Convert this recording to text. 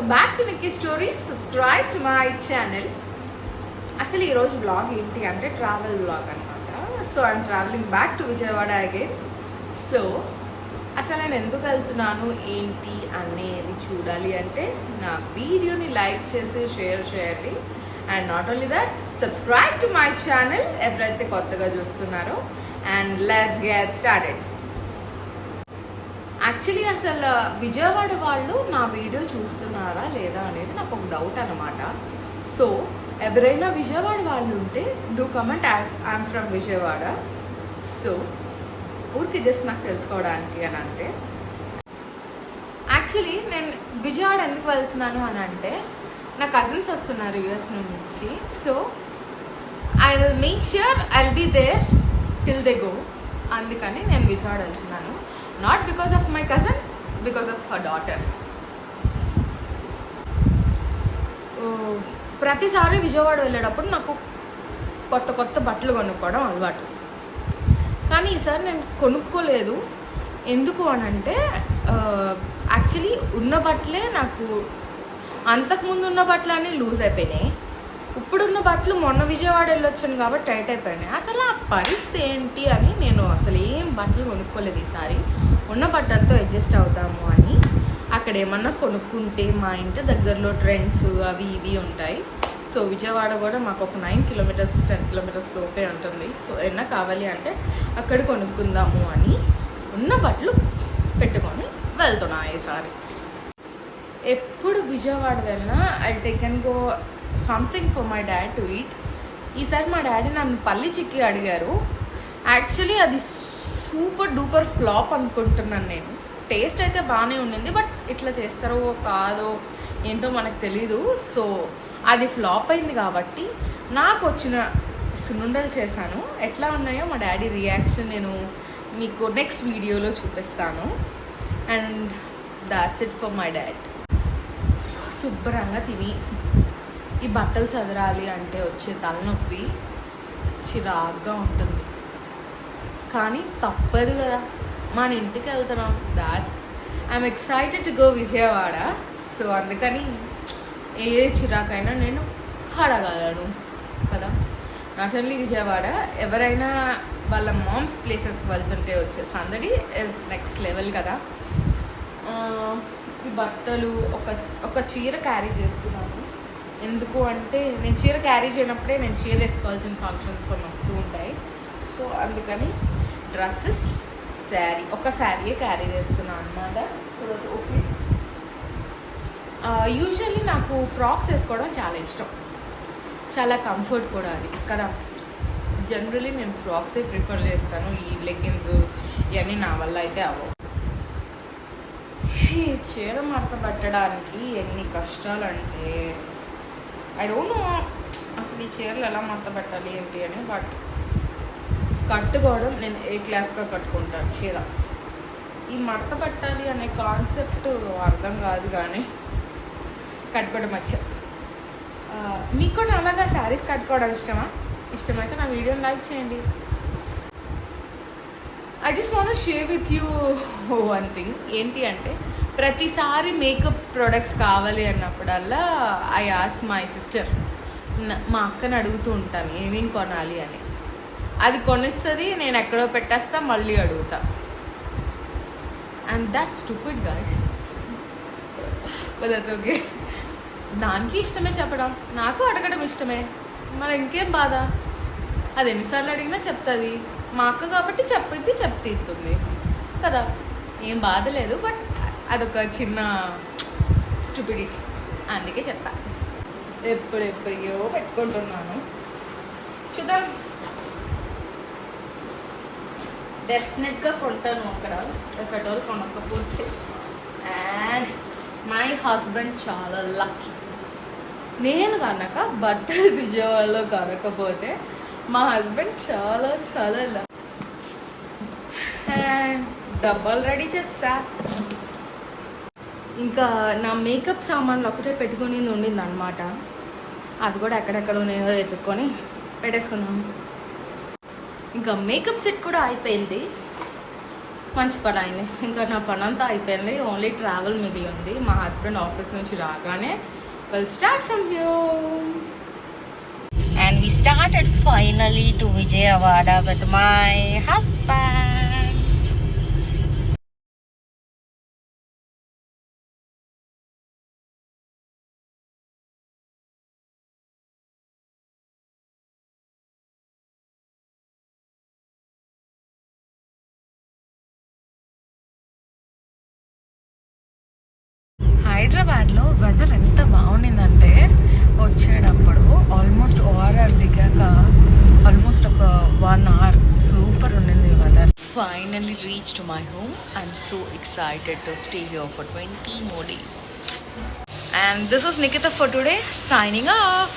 Welcome back to Nikki stories. Subscribe to my channel. అసలు ఈరోజు vlog ఏంటి అంటే ట్రావెల్ వ్లాగ్ అనమాట. So I'm travelling back to Vijayawada again. So అసలు నేను ఎందుకు వెళ్తున్నాను ఏంటి అనేది చూడాలి అంటే నా వీడియోని లైక్ చేసి షేర్ చేయండి. And not only that, subscribe to my channel ఎవరైతే కొత్తగా చూస్తున్నారో. And let's get started. Actually అసలు విజయవాడ వాళ్ళు నా వీడియో చూస్తున్నారా లేదా అనేది నాకు ఒక డౌట్ అనమాట. సో ఎవరైనా విజయవాడ వాళ్ళు ఉంటే do comment I'm from Vijayawada. So ఊరికి జస్ట్ నాకు తెలుసుకోవడానికి అని అంతే. యాక్చువల్లీ నేను విజయవాడ ఎందుకు వెళ్తున్నాను అని అంటే నా కజిన్స్ వస్తున్నారు యూఎస్ నుంచి. So I will make sure I will be there till they go. అందుకని నేను విజయవాడ వెళ్తున్నాను. Not because of my cousin, because of her daughter. ప్రతిసారి విజయవాడ వెళ్ళేటప్పుడు నాకు కొత్త కొత్త బట్టలు కొనుక్కోవడం అలవాటు. కానీ ఈసారి నేను కొనుక్కోలేదు. ఎందుకు అని అంటే యాక్చువల్లీ ఉన్న బట్టలే నాకు అంతకుముందు ఉన్న బట్టలు అన్నీ లూజ్ అయిపోయినాయి. ఇప్పుడున్న బట్టలు మొన్న విజయవాడ వెళ్ళొచ్చాను కాబట్టి టైట్ అయిపోయినాయి. అసలు ఆ పరిస్థితి ఏంటి అని నేను అసలు ఏం బట్టలు కొనుక్కోలేదు ఈసారి. ఉన్న బట్టలతో అడ్జస్ట్ అవుతాము అని. అక్కడ ఏమన్నా కొనుక్కుంటే మా ఇంటి దగ్గరలో ట్రెండ్స్ అవి ఇవి ఉంటాయి. సో విజయవాడ కూడా మాకు ఒక 9 కిలోమీటర్స్ 10 కిలోమీటర్స్ లోపే ఉంటుంది. సో ఏమన్నా కావాలి అంటే అక్కడ కొనుక్కుందాము అని ఉన్న బట్టలు పెట్టుకొని వెళ్తున్నా ఈసారి. ఎప్పుడు విజయవాడ వెళ్ళినా I take and go something for my dad to eat. ఈసారి మా డాడీ నన్ను పల్లి చిక్కీ అడిగారు. యాక్చువల్లీ అది సూపర్ డూపర్ ఫ్లాప్ అనుకుంటున్నాను నేను. టేస్ట్ అయితే బాగానే ఉండింది, బట్ ఇట్లా చేస్తారో కాదో ఏంటో మనకు తెలీదు. సో అది ఫ్లాప్ అయింది కాబట్టి నాకు వచ్చిన సున్నుండలు చేశాను. ఎట్లా ఉన్నాయో మా డాడీ రియాక్షన్ నేను మీకు నెక్స్ట్ వీడియోలో చూపిస్తాను. And that's it for my dad. శుభ్రంగా తిని ఈ బట్టలు చదరాలి అంటే వచ్చే తలనొప్పి చిరాగ్గా ఉంటుంది. కానీ తప్పదు కదా, మన ఇంటికి వెళ్తున్నాం. That's I'm excited to go Vijayawada. So అందుకని ఏ చిరాకైనా నేను అడగలను కదా. నాట్ ఓన్లీ విజయవాడ, ఎవరైనా వాళ్ళ మామ్స్ ప్లేసెస్కి వెళ్తుంటే వచ్చే సందడి ఇస్ నెక్స్ట్ లెవెల్ కదా. ఈ బట్టలు ఒక చీర క్యారీ చేస్తున్నాను. ఎందుకు అంటే నేను చీర క్యారీ చేయనప్పుడే నేను చీర వేసుకోవాల్సిన ఫంక్షన్స్ కొన్ని వస్తూ ఉంటాయి. సో అందుకని డ్రెస్సెస్, శారీ, ఒక శారీయే క్యారీ చేస్తున్నాను అన్నమాట. So okay. యూజువల్లీ నాకు ఫ్రాక్స్ వేసుకోవడం చాలా ఇష్టం, చాలా కంఫర్ట్ కూడా అది కదా. జనరలీ నేను ఫ్రాక్సే ప్రిఫర్ చేస్తాను. ఈ లెగ్గిన్స్ ఇవన్నీ నా వల్ల అయితే అవ్వవు. ఈ చీర మడత పెట్టడానికి ఎన్ని కష్టాలు అంటే ఐ డోంట్ నో అసలు ఈ చీరలు ఎలా మడత పెట్టాలి ఏంటి అని. బట్ కట్టుకోవడం నేను ఏ క్లాస్గా కట్టుకుంటాను చీర. ఈ మడత పెట్టాలి అనే కాన్సెప్ట్ అర్థం కాదు, కానీ కట్టుకోవడం వచ్చా. మీకు కూడా అలాగా శారీస్ కట్టుకోవడం ఇష్టమా? ఇష్టమైతే నా వీడియోని లైక్ చేయండి. I just want to share with you one thing. ఏంటి అంటే ప్రతిసారి మేకప్ ప్రొడక్ట్స్ కావాలి అన్నప్పుడల్లా ఐ ఆస్క్ మై సిస్టర్, మా అక్కని అడుగుతూ ఉంటాను ఏమేమి కొనాలి అని. అది కొనిస్తుంది, నేను ఎక్కడో పెట్టేస్తా, మళ్ళీ అడుగుతా. And that stupid guys, but that's okay. దానికి ఇష్టమే చెప్పడం, నాకు అడగడం ఇష్టమే. మరి ఇంకేం బాధ? అది ఎన్నిసార్లు అడిగినా చెప్తుంది. మా అక్క కాబట్టి చెప్తుంది కదా, ఏం బాధ లేదు. బట్ అదొక చిన్న స్టూపిడిటీ, అందుకే చెప్తా. ఎప్పుడెప్పుడో పెట్టుకుంటున్నాను, చూద్దాం. డెఫినెట్గా కొంటాను అక్కడ, పెట్రోల్ కొనకపోతే. అండ్ మై హస్బెండ్ చాలా లక్కీ. నేను కనుక బట్టలు విజయవాడలో కనకపోతే మా హస్బెండ్ చాలా చాలా లక్కీ. డబ్బాలు రెడీ చేస్తా. ఇంకా నా మేకప్ సామాన్లు ఒకటే పెట్టుకొని ఉండింది అనమాట. అది కూడా ఎక్కడెక్కడ ఉన్నాయో ఎత్తుక్కొని పెట్టేసుకున్నాను. ఇంకా మేకప్ సెట్ కూడా అయిపోయింది. మంచి పని అయింది. ఇంకా నా పని అంతా అయిపోయింది, ఓన్లీ ట్రావెల్ మిగిలి ఉంది. మా హస్బెండ్ ఆఫీస్ నుంచి రాగానే we'll start from here. And we started finally to Vijayawada with my husband. హైదరాబాద్లో వెదర్ ఎంత బాగుండిందంటే వచ్చేటప్పుడు ఆల్మోస్ట్ ఓఆర్ఆర్ దిగాక ఆల్మోస్ట్ ఒక 1 hour సూపర్ ఉండింది weather. Finally reach to my home. I'm so excited to stay here for 20 more days. And this is Nikita for today, signing off.